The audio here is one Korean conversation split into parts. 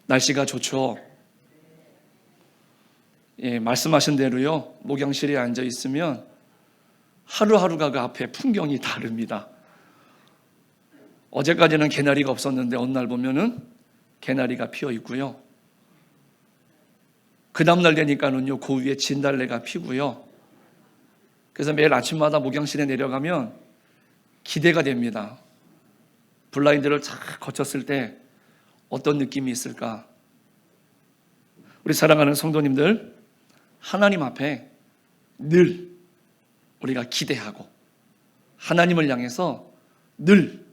날씨가 좋죠. 예, 말씀하신 대로요, 목양실에 앉아 있으면 하루하루가 그 앞에 풍경이 다릅니다. 어제까지는 개나리가 없었는데 어느 날 보면은 개나리가 피어 있고요. 그 다음날 되니까는요, 그 위에 진달래가 피고요. 그래서 매일 아침마다 목양실에 내려가면 기대가 됩니다. 블라인드를 쫙 거쳤을 때 어떤 느낌이 있을까? 우리 사랑하는 성도님들, 하나님 앞에 늘 우리가 기대하고 하나님을 향해서 늘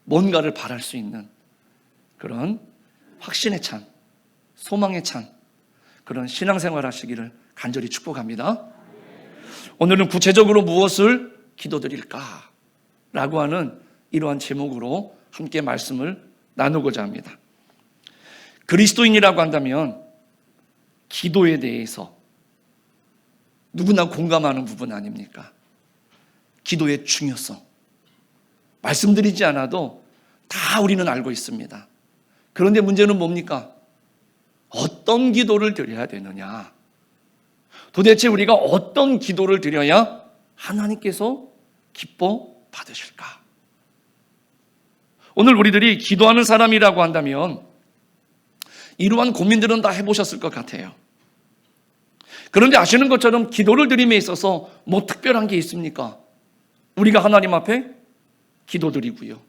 뭔가를 바랄 수 있는 그런 확신에 찬, 소망에 찬 그런 신앙생활 하시기를 간절히 축복합니다. 오늘은 구체적으로 무엇을 기도드릴까? 라고 하는 이러한 제목으로 함께 말씀을 나누고자 합니다. 그리스도인이라고 한다면 기도에 대해서 누구나 공감하는 부분 아닙니까? 기도의 중요성. 말씀드리지 않아도 다 우리는 알고 있습니다. 그런데 문제는 뭡니까? 어떤 기도를 드려야 되느냐? 도대체 우리가 어떤 기도를 드려야 하나님께서 기뻐 받으실까? 오늘 우리들이 기도하는 사람이라고 한다면 이러한 고민들은 다 해보셨을 것 같아요. 그런데 아시는 것처럼 기도를 드림에 있어서 뭐 특별한 게 있습니까? 우리가 하나님 앞에 기도드리고요.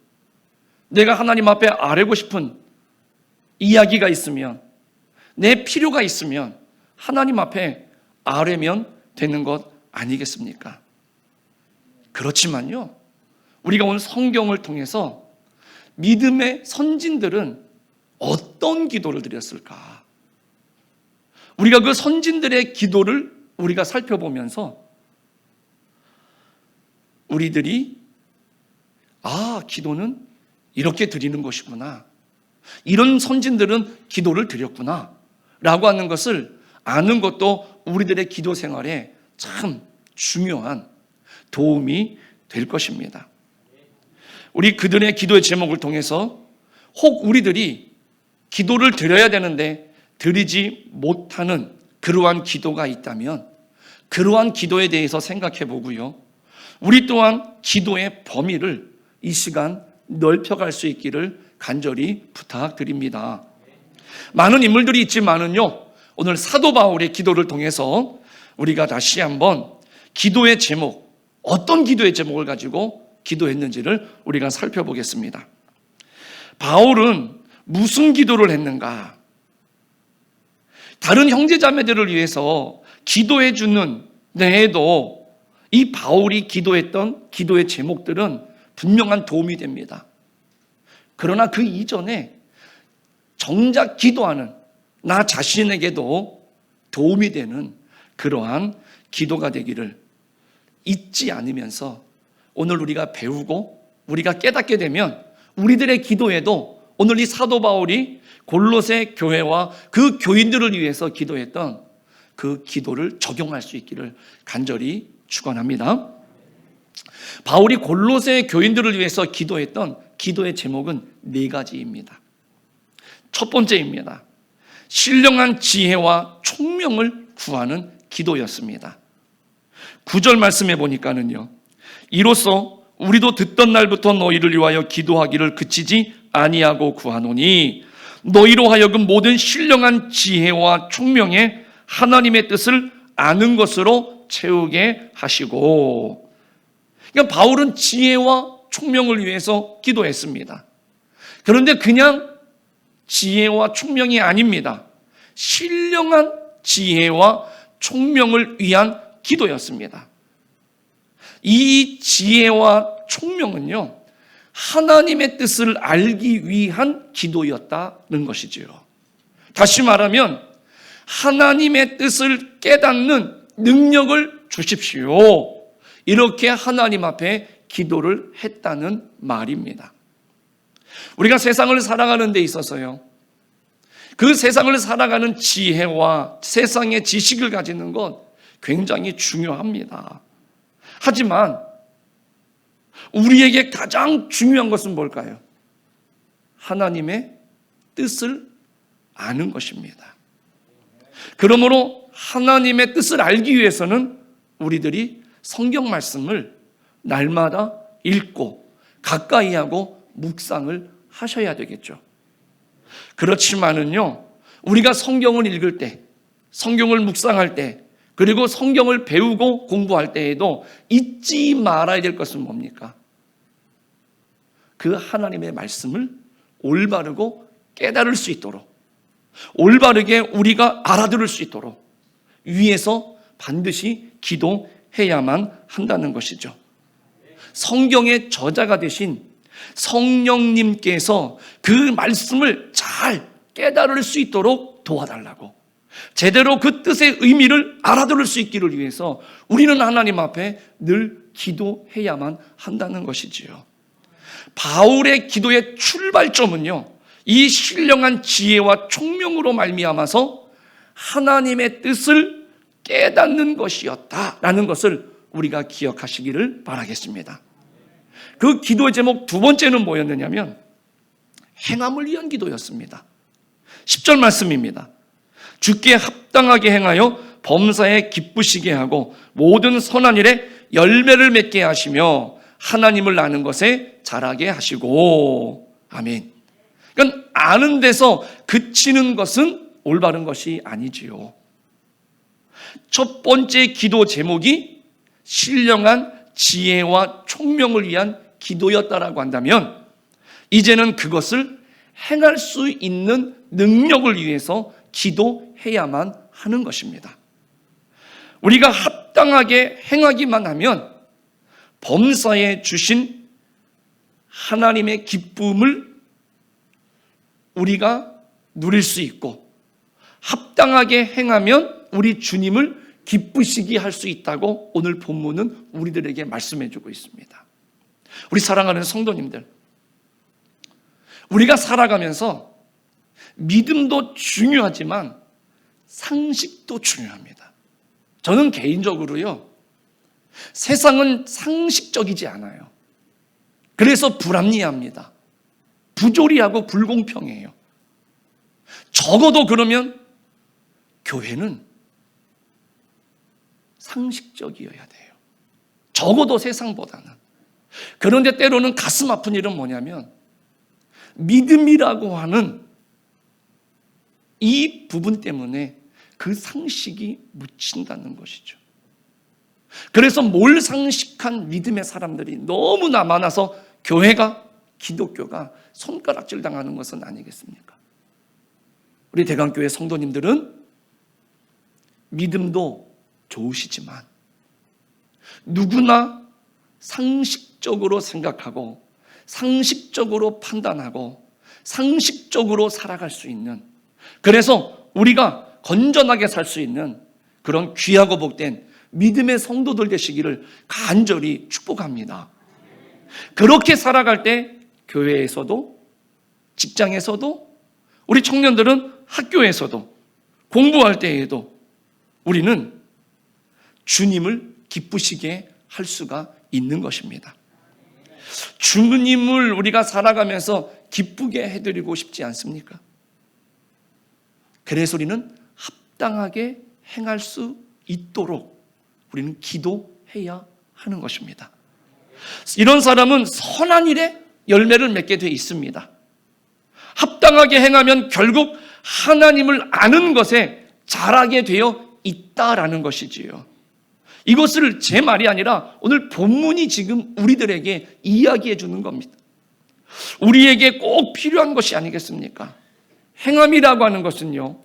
내가 하나님 앞에 아뢰고 싶은 이야기가 있으면, 내 필요가 있으면 하나님 앞에 아뢰면 되는 것 아니겠습니까? 그렇지만요, 우리가 오늘 성경을 통해서 믿음의 선진들은 어떤 기도를 드렸을까? 우리가 그 선진들의 기도를 우리가 살펴보면서 우리들이 기도는 이렇게 드리는 것이구나, 이런 선진들은 기도를 드렸구나 라고 하는 것을 아는 것도 우리들의 기도 생활에 참 중요한 도움이 될 것입니다. 우리 그들의 기도의 제목을 통해서 혹 우리들이 기도를 드려야 되는데 드리지 못하는 그러한 기도가 있다면 그러한 기도에 대해서 생각해 보고요, 우리 또한 기도의 범위를 이 시간 넓혀갈 수 있기를 간절히 부탁드립니다. 많은 인물들이 있지만은요, 오늘 사도 바울의 기도를 통해서 우리가 다시 한번 기도의 제목, 어떤 기도의 제목을 가지고 기도했는지를 우리가 살펴보겠습니다. 바울은 무슨 기도를 했는가? 다른 형제자매들을 위해서 기도해 주는 내에도 이 바울이 기도했던 기도의 제목들은 분명한 도움이 됩니다. 그러나 그 이전에 정작 기도하는 나 자신에게도 도움이 되는 그러한 기도가 되기를 잊지 않으면서 오늘 우리가 배우고 우리가 깨닫게 되면 우리들의 기도에도 오늘 이 사도 바울이 골로새 교회와 그 교인들을 위해서 기도했던 그 기도를 적용할 수 있기를 간절히 축원합니다. 바울이 골로새 교인들을 위해서 기도했던 기도의 제목은 4가지입니다. 첫 번째입니다. 신령한 지혜와 총명을 구하는 기도였습니다. 9절 말씀해 보니까는요, 이로써 우리도 듣던 날부터 너희를 위하여 기도하기를 그치지 아니하고 구하노니 너희로 하여금 모든 신령한 지혜와 총명에 하나님의 뜻을 아는 것으로 채우게 하시고. 그러니까 바울은 지혜와 총명을 위해서 기도했습니다. 그런데 그냥 지혜와 총명이 아닙니다. 신령한 지혜와 총명을 위한 기도였습니다. 이 지혜와 총명은요, 하나님의 뜻을 알기 위한 기도였다는 것이지요. 다시 말하면 하나님의 뜻을 깨닫는 능력을 주십시오, 이렇게 하나님 앞에 기도를 했다는 말입니다. 우리가 세상을 살아가는 데 있어서요, 그 세상을 살아가는 지혜와 세상의 지식을 가지는 것 굉장히 중요합니다. 하지만 우리에게 가장 중요한 것은 뭘까요? 하나님의 뜻을 아는 것입니다. 그러므로 하나님의 뜻을 알기 위해서는 우리들이 성경 말씀을 날마다 읽고 가까이 하고 묵상을 하셔야 되겠죠. 그렇지만은요, 우리가 성경을 읽을 때, 성경을 묵상할 때, 그리고 성경을 배우고 공부할 때에도 잊지 말아야 될 것은 뭡니까? 그 하나님의 말씀을 올바르고 깨달을 수 있도록, 올바르게 우리가 알아들을 수 있도록 위에서 반드시 기도해야만 한다는 것이죠. 성경의 저자가 되신 성령님께서 그 말씀을 잘 깨달을 수 있도록 도와달라고, 제대로 그 뜻의 의미를 알아들을 수 있기를 위해서 우리는 하나님 앞에 늘 기도해야만 한다는 것이지요. 바울의 기도의 출발점은요, 이 신령한 지혜와 총명으로 말미암아서 하나님의 뜻을 깨닫는 것이었다라는 것을 우리가 기억하시기를 바라겠습니다. 그 기도의 제목 두 번째는 뭐였느냐면 행함을 위한 기도였습니다. 10절 말씀입니다. 주께 합당하게 행하여 범사에 기쁘시게 하고 모든 선한 일에 열매를 맺게 하시며 하나님을 아는 것에 자라게 하시고. 아멘. 그러니까 아는 데서 그치는 것은 올바른 것이 아니지요. 첫 번째 기도 제목이 신령한 지혜와 총명을 위한 기도였다라고 한다면 이제는 그것을 행할 수 있는 능력을 위해서 기도해야만 하는 것입니다. 우리가 합당하게 행하기만 하면 범사에 주신 하나님의 기쁨을 우리가 누릴 수 있고, 합당하게 행하면 우리 주님을 기쁘시게 할 수 있다고 오늘 본문은 우리들에게 말씀해 주고 있습니다. 우리 사랑하는 성도님들, 우리가 살아가면서 믿음도 중요하지만 상식도 중요합니다. 저는 개인적으로요, 세상은 상식적이지 않아요. 그래서 불합리합니다. 부조리하고 불공평해요. 적어도 그러면 교회는 상식적이어야 돼요. 적어도 세상보다는. 그런데 때로는 가슴 아픈 일은 뭐냐면 믿음이라고 하는 이 부분 때문에 그 상식이 묻힌다는 것이죠. 그래서 몰상식한 믿음의 사람들이 너무나 많아서 교회가, 기독교가 손가락질 당하는 것은 아니겠습니까? 우리 대강교회 성도님들은 믿음도 좋으시지만 누구나 상식적으로 생각하고 상식적으로 판단하고 상식적으로 살아갈 수 있는, 그래서 우리가 건전하게 살 수 있는 그런 귀하고 복된 믿음의 성도들 되시기를 간절히 축복합니다. 그렇게 살아갈 때 교회에서도, 직장에서도, 우리 청년들은 학교에서도, 공부할 때에도 우리는 주님을 기쁘시게 할 수가 있는 것입니다. 주님을 우리가 살아가면서 기쁘게 해드리고 싶지 않습니까? 그래서 우리는 합당하게 행할 수 있도록 우리는 기도해야 하는 것입니다. 이런 사람은 선한 일에 열매를 맺게 되어 있습니다. 합당하게 행하면 결국 하나님을 아는 것에 자라게 되어 있다라는 것이지요. 이것을 제 말이 아니라 오늘 본문이 지금 우리들에게 이야기해 주는 겁니다. 우리에게 꼭 필요한 것이 아니겠습니까? 행함이라고 하는 것은요,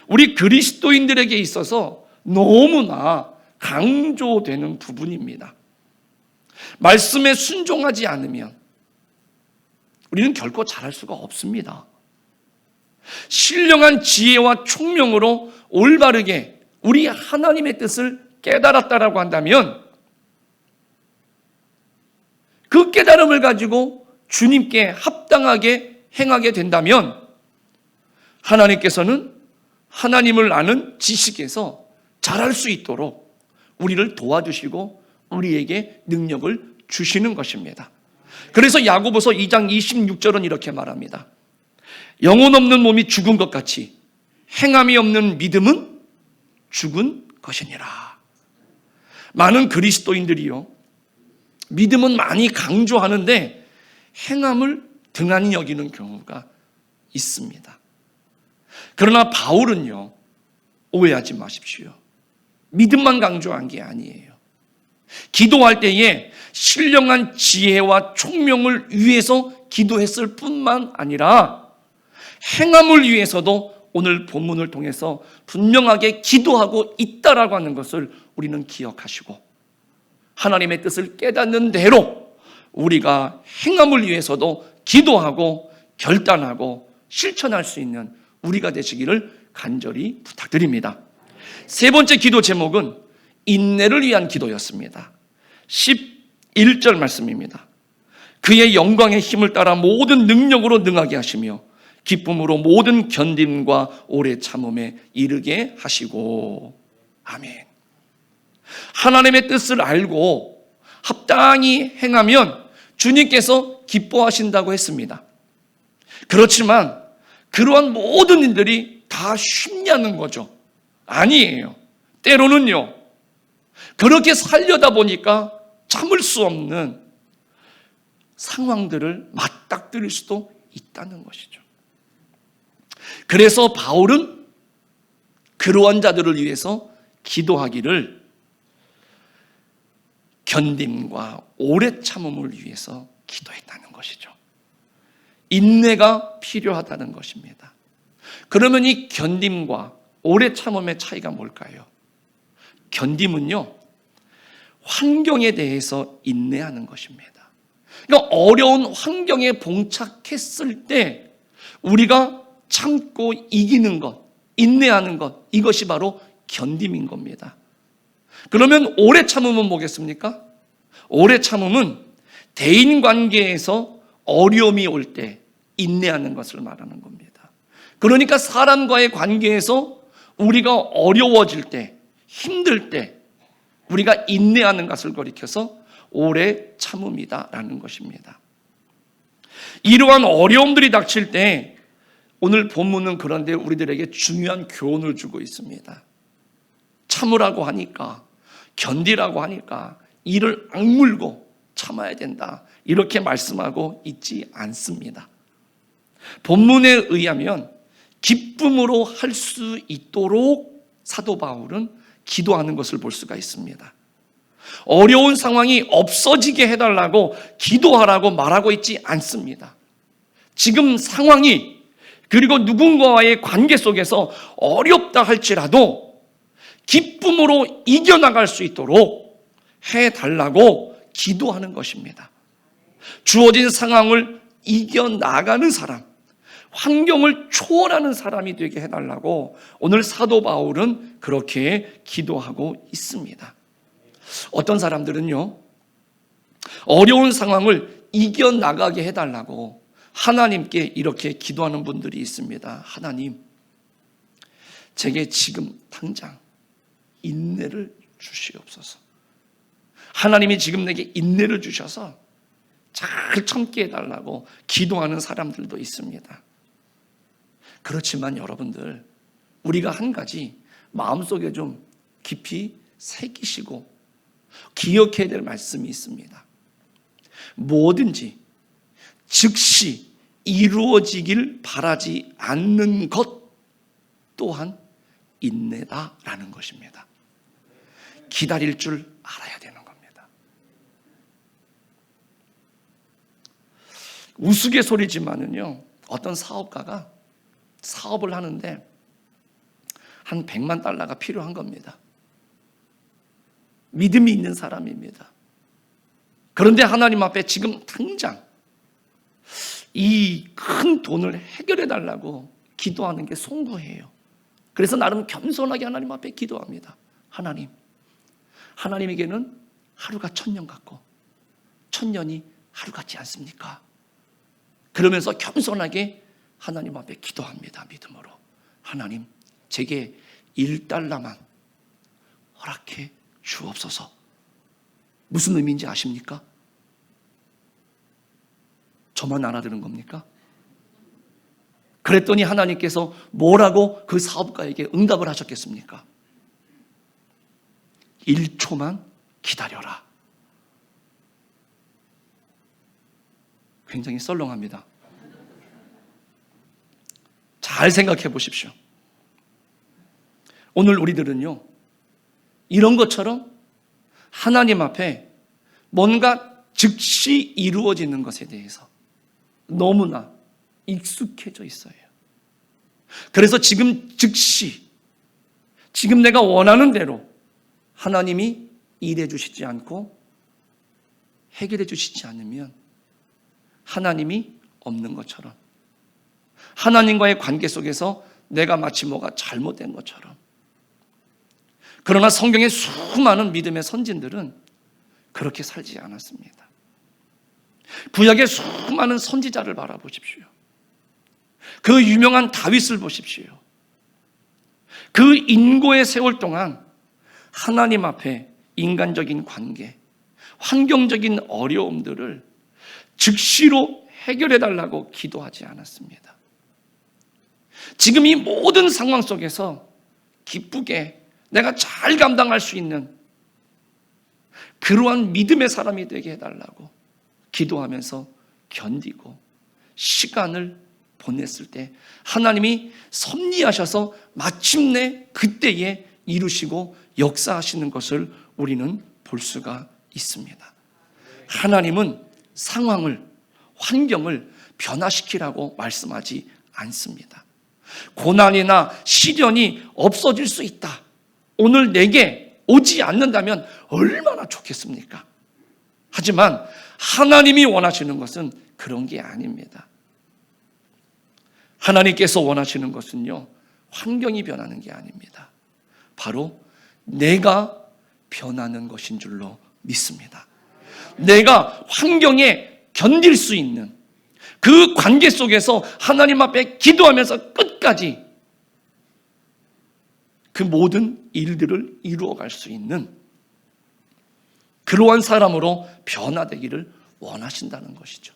우리 그리스도인들에게 있어서 너무나 강조되는 부분입니다. 말씀에 순종하지 않으면 우리는 결코 잘할 수가 없습니다. 신령한 지혜와 총명으로 올바르게 우리 하나님의 뜻을 깨달았다라고 한다면 그 깨달음을 가지고 주님께 합당하게 행하게 된다면 하나님께서는 하나님을 아는 지식에서 잘할 수 있도록 우리를 도와주시고 우리에게 능력을 주시는 것입니다. 그래서 야고보서 2장 26절은 이렇게 말합니다. 영혼 없는 몸이 죽은 것 같이 행함이 없는 믿음은 죽은 것이니라. 많은 그리스도인들이요, 믿음은 많이 강조하는데 행함을 등한히 여기는 경우가 있습니다. 그러나 바울은요, 오해하지 마십시오. 믿음만 강조한 게 아니에요. 기도할 때에 신령한 지혜와 총명을 위해서 기도했을 뿐만 아니라 행함을 위해서도 오늘 본문을 통해서 분명하게 기도하고 있다라고 하는 것을 우리는 기억하시고, 하나님의 뜻을 깨닫는 대로 우리가 행함을 위해서도 기도하고 결단하고 실천할 수 있는 우리가 되시기를 간절히 부탁드립니다. 세 번째 기도 제목은 인내를 위한 기도였습니다. 11절 말씀입니다. 그의 영광의 힘을 따라 모든 능력으로 능하게 하시며 기쁨으로 모든 견딤과 오래 참음에 이르게 하시고. 아멘. 하나님의 뜻을 알고 합당히 행하면 주님께서 기뻐하신다고 했습니다. 그렇지만 그러한 모든 일들이 다 쉽냐는 거죠. 아니에요. 때로는요, 그렇게 살려다 보니까 참을 수 없는 상황들을 맞닥뜨릴 수도 있다는 것이죠. 그래서 바울은 그러한 자들을 위해서 기도하기를 견딤과 오래 참음을 위해서 기도했다는 것이죠. 인내가 필요하다는 것입니다. 그러면 이 견딤과 오래 참음의 차이가 뭘까요? 견딤은요, 환경에 대해서 인내하는 것입니다. 그러니까 어려운 환경에 봉착했을 때 우리가 참고 이기는 것, 인내하는 것, 이것이 바로 견딤인 겁니다. 그러면 오래 참음은 뭐겠습니까? 오래 참음은 대인관계에서 어려움이 올 때 인내하는 것을 말하는 겁니다. 그러니까 사람과의 관계에서 우리가 어려워질 때, 힘들 때 우리가 인내하는 것을 가리켜서 오래 참음이다라는 것입니다. 이러한 어려움들이 닥칠 때 오늘 본문은 그런데 우리들에게 중요한 교훈을 주고 있습니다. 참으라고 하니까, 견디라고 하니까 이를 악물고 참아야 된다, 이렇게 말씀하고 있지 않습니다. 본문에 의하면 기쁨으로 할 수 있도록 사도 바울은 기도하는 것을 볼 수가 있습니다. 어려운 상황이 없어지게 해달라고 기도하라고 말하고 있지 않습니다. 지금 상황이, 그리고 누군가와의 관계 속에서 어렵다 할지라도 기쁨으로 이겨나갈 수 있도록 해달라고 기도하는 것입니다. 주어진 상황을 이겨나가는 사람, 환경을 초월하는 사람이 되게 해달라고 오늘 사도 바울은 그렇게 기도하고 있습니다. 어떤 사람들은요, 어려운 상황을 이겨나가게 해달라고 하나님께 이렇게 기도하는 분들이 있습니다. 하나님, 제게 지금 당장 인내를 주시옵소서. 하나님이 지금 내게 인내를 주셔서 잘 참게 해달라고 기도하는 사람들도 있습니다. 그렇지만 여러분들, 우리가 한 가지 마음속에 좀 깊이 새기시고 기억해야 될 말씀이 있습니다. 뭐든지 즉시 이루어지길 바라지 않는 것 또한 인내다라는 것입니다. 기다릴 줄 알아야 되는 겁니다. 우스갯소리지만은요, 어떤 사업가가 사업을 하는데 한 100만 달러가 필요한 겁니다. 믿음이 있는 사람입니다. 그런데 하나님 앞에 지금 당장 이 큰 돈을 해결해 달라고 기도하는 게 송구해요. 그래서 나름 겸손하게 하나님 앞에 기도합니다. 하나님, 하나님에게는 하루가 1000년 같고 1000년이 하루 같지 않습니까? 그러면서 겸손하게 하나님 앞에 기도합니다. 믿음으로. 하나님, 제게 1달러만 허락해 주옵소서. 무슨 의미인지 아십니까? 저만 알아들은 겁니까? 그랬더니 하나님께서 뭐라고 그 사업가에게 응답을 하셨겠습니까? 1초만 기다려라. 굉장히 썰렁합니다. 잘 생각해 보십시오. 오늘 우리들은요, 이런 것처럼 하나님 앞에 뭔가 즉시 이루어지는 것에 대해서 너무나 익숙해져 있어요. 그래서 지금 즉시, 지금 내가 원하는 대로 하나님이 일해 주시지 않고 해결해 주시지 않으면 하나님이 없는 것처럼, 하나님과의 관계 속에서 내가 마치 뭐가 잘못된 것처럼. 그러나 성경의 수많은 믿음의 선진들은 그렇게 살지 않았습니다. 구약의 수많은 선지자를 바라보십시오. 그 유명한 다윗을 보십시오. 그 인고의 세월 동안 하나님 앞에 인간적인 관계, 환경적인 어려움들을 즉시로 해결해 달라고 기도하지 않았습니다. 지금 이 모든 상황 속에서 기쁘게 내가 잘 감당할 수 있는 그러한 믿음의 사람이 되게 해달라고 기도하면서 견디고 시간을 보냈을 때 하나님이 섭리하셔서 마침내 그때에 이루시고 역사하시는 것을 우리는 볼 수가 있습니다. 하나님은 상황을, 환경을 변화시키라고 말씀하지 않습니다. 고난이나 시련이 없어질 수 있다, 오늘 내게 오지 않는다면 얼마나 좋겠습니까? 하지만 하나님이 원하시는 것은 그런 게 아닙니다. 하나님께서 원하시는 것은요, 환경이 변하는 게 아닙니다. 바로 내가 변하는 것인 줄로 믿습니다. 내가 환경에 견딜 수 있는 그 관계 속에서 하나님 앞에 기도하면서 끝까지 그 모든 일들을 이루어갈 수 있는 그러한 사람으로 변화되기를 원하신다는 것이죠.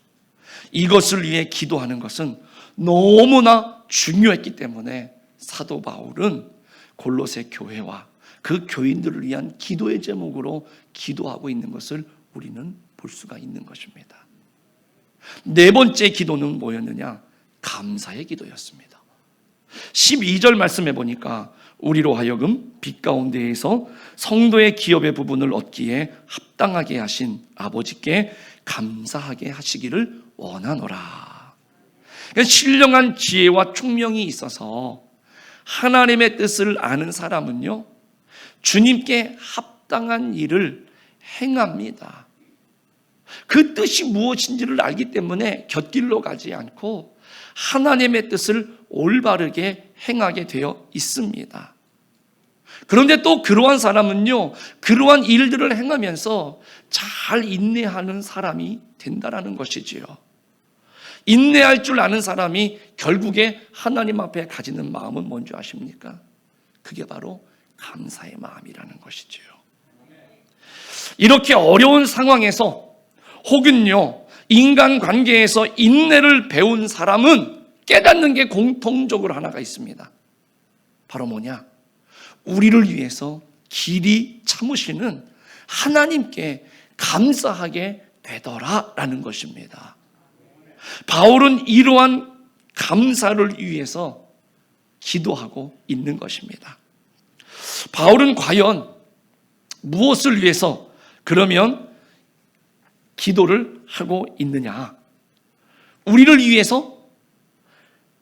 이것을 위해 기도하는 것은 너무나 중요했기 때문에 사도 바울은 골로새 교회와 그 교인들을 위한 기도의 제목으로 기도하고 있는 것을 우리는 볼 수가 있는 것입니다. 네 번째 기도는 뭐였느냐? 감사의 기도였습니다. 12절 말씀해 보니까 우리로 하여금 빛 가운데에서 성도의 기업의 부분을 얻기에 합당하게 하신 아버지께 감사하게 하시기를 원하노라. 신령한 지혜와 총명이 있어서 하나님의 뜻을 아는 사람은요, 주님께 합당한 일을 행합니다. 그 뜻이 무엇인지를 알기 때문에 곁길로 가지 않고 하나님의 뜻을 올바르게 행하게 되어 있습니다. 그런데 또 그러한 사람은요, 그러한 일들을 행하면서 잘 인내하는 사람이 된다라는 것이지요. 인내할 줄 아는 사람이 결국에 하나님 앞에 가지는 마음은 뭔지 아십니까? 그게 바로 감사의 마음이라는 것이지요. 이렇게 어려운 상황에서 혹은요, 인간관계에서 인내를 배운 사람은 깨닫는 게 공통적으로 하나가 있습니다. 바로 뭐냐? 우리를 위해서 길이 참으시는 하나님께 감사하게 되더라라는 것입니다. 바울은 이러한 감사를 위해서 기도하고 있는 것입니다. 바울은 과연 무엇을 위해서 그러면 기도를 하고 있느냐? 우리를 위해서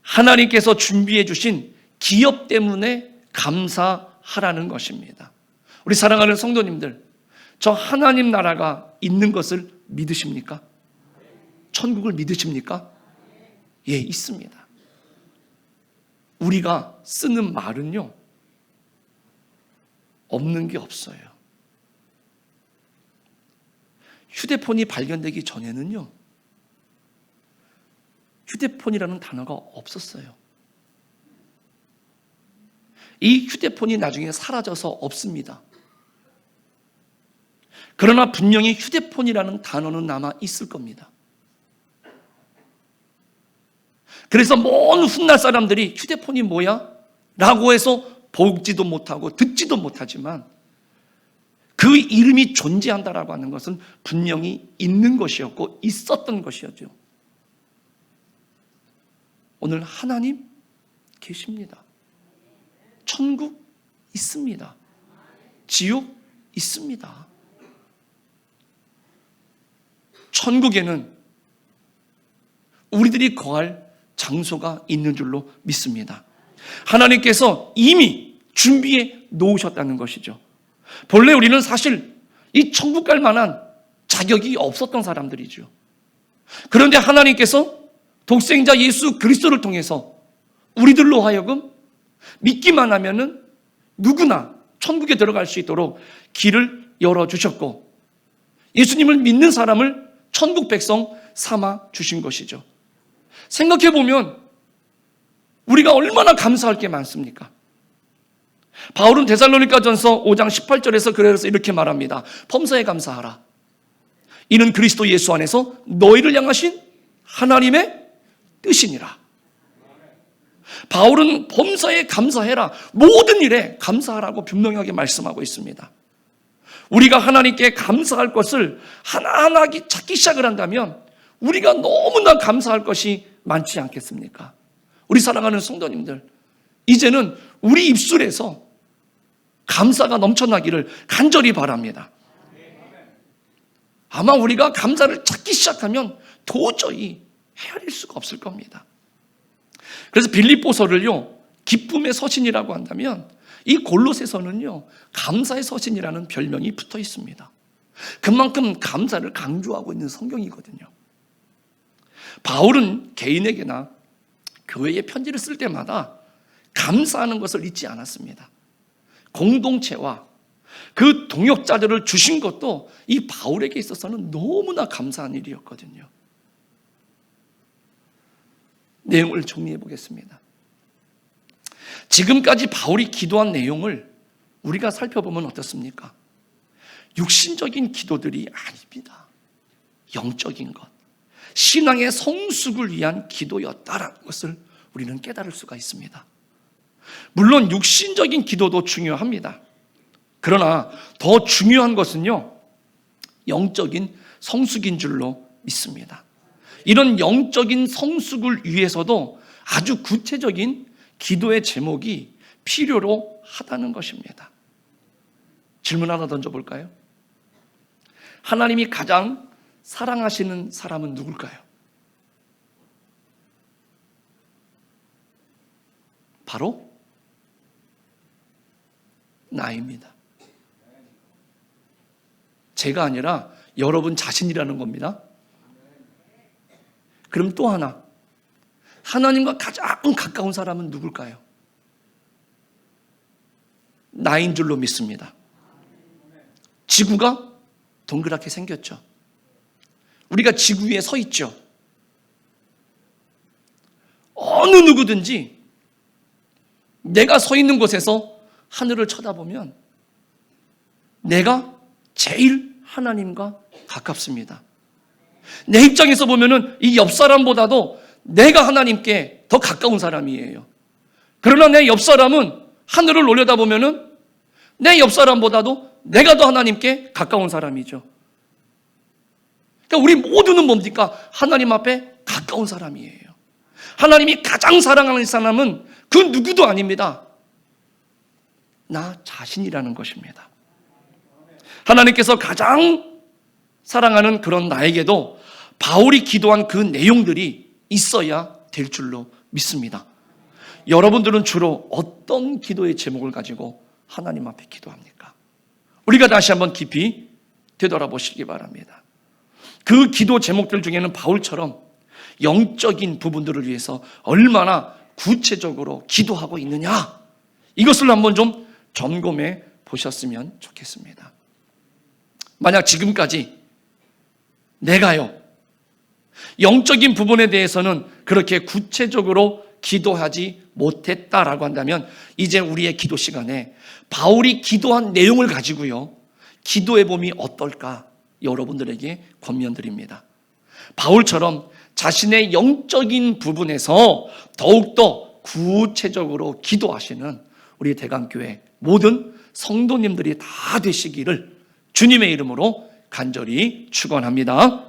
하나님께서 준비해 주신 기업 때문에 감사하라는 것입니다. 우리 사랑하는 성도님들, 저 하나님 나라가 있는 것을 믿으십니까? 천국을 믿으십니까? 예, 있습니다. 우리가 쓰는 말은요, 없는 게 없어요. 휴대폰이 발견되기 전에는요, 휴대폰이라는 단어가 없었어요. 이 휴대폰이 나중에 사라져서 없습니다. 그러나 분명히 휴대폰이라는 단어는 남아 있을 겁니다. 그래서 먼 훗날 사람들이 휴대폰이 뭐야? 라고 해서 보지도 못하고 듣지도 못하지만 그 이름이 존재한다라고 하는 것은 분명히 있는 것이었고 있었던 것이었죠. 오늘 하나님 계십니다. 천국 있습니다. 지옥 있습니다. 천국에는 우리들이 거할 장소가 있는 줄로 믿습니다. 하나님께서 이미 준비해 놓으셨다는 것이죠. 본래 우리는 사실 이 천국 갈 만한 자격이 없었던 사람들이죠. 그런데 하나님께서 독생자 예수 그리스도를 통해서 우리들로 하여금 믿기만 하면은 누구나 천국에 들어갈 수 있도록 길을 열어주셨고 예수님을 믿는 사람을 천국 백성 삼아 주신 것이죠. 생각해 보면 우리가 얼마나 감사할 게 많습니까? 바울은 데살로니가전서 5장 18절에서 그래서 이렇게 말합니다. 범사에 감사하라. 이는 그리스도 예수 안에서 너희를 향하신 하나님의 뜻이니라. 바울은 범사에 감사해라. 모든 일에 감사하라고 분명하게 말씀하고 있습니다. 우리가 하나님께 감사할 것을 하나하나 찾기 시작을 한다면 우리가 너무나 감사할 것이 많지 않겠습니까? 우리 사랑하는 성도님들, 이제는 우리 입술에서 감사가 넘쳐나기를 간절히 바랍니다. 아마 우리가 감사를 찾기 시작하면 도저히 헤아릴 수가 없을 겁니다. 그래서 빌립보서를요, 기쁨의 서신이라고 한다면 이 골로새서는요, 감사의 서신이라는 별명이 붙어 있습니다. 그만큼 감사를 강조하고 있는 성경이거든요. 바울은 개인에게나 교회에 편지를 쓸 때마다 감사하는 것을 잊지 않았습니다. 공동체와 그 동역자들을 주신 것도 이 바울에게 있어서는 너무나 감사한 일이었거든요. 내용을 정리해 보겠습니다. 지금까지 바울이 기도한 내용을 우리가 살펴보면 어떻습니까? 육신적인 기도들이 아닙니다. 영적인 것, 신앙의 성숙을 위한 기도였다라는 것을 우리는 깨달을 수가 있습니다. 물론 육신적인 기도도 중요합니다. 그러나 더 중요한 것은요, 영적인 성숙인 줄로 믿습니다. 이런 영적인 성숙을 위해서도 아주 구체적인 기도의 제목이 필요로 하다는 것입니다. 질문 하나 던져볼까요? 하나님이 가장 사랑하시는 사람은 누굴까요? 바로 나입니다. 제가 아니라 여러분 자신이라는 겁니다. 그럼 또 하나, 하나님과 가장 가까운 사람은 누굴까요? 나인 줄로 믿습니다. 지구가 동그랗게 생겼죠. 우리가 지구 위에 서 있죠. 어느 누구든지 내가 서 있는 곳에서 하늘을 쳐다보면 내가 제일 하나님과 가깝습니다. 내 입장에서 보면은 이 옆 사람보다도 내가 하나님께 더 가까운 사람이에요. 그러나 내 옆 사람은 하늘을 올려다보면은 내 옆 사람보다도 내가 더 하나님께 가까운 사람이죠. 그러니까 우리 모두는 뭡니까? 하나님 앞에 가까운 사람이에요. 하나님이 가장 사랑하는 사람은 그 누구도 아닙니다. 나 자신이라는 것입니다. 하나님께서 가장 사랑하는 그런 나에게도 바울이 기도한 그 내용들이 있어야 될 줄로 믿습니다. 여러분들은 주로 어떤 기도의 제목을 가지고 하나님 앞에 기도합니까? 우리가 다시 한번 깊이 되돌아보시기 바랍니다. 그 기도 제목들 중에는 바울처럼 영적인 부분들을 위해서 얼마나 구체적으로 기도하고 있느냐, 이것을 한번 좀 점검해 보셨으면 좋겠습니다. 만약 지금까지 내가요, 영적인 부분에 대해서는 그렇게 구체적으로 기도하지 못했다라고 한다면 이제 우리의 기도 시간에 바울이 기도한 내용을 가지고요, 기도해 봄이 어떨까 여러분들에게 권면드립니다. 바울처럼 자신의 영적인 부분에서 더욱더 구체적으로 기도하시는 우리 대강교회 모든 성도님들이 다 되시기를 주님의 이름으로 간절히 축원합니다.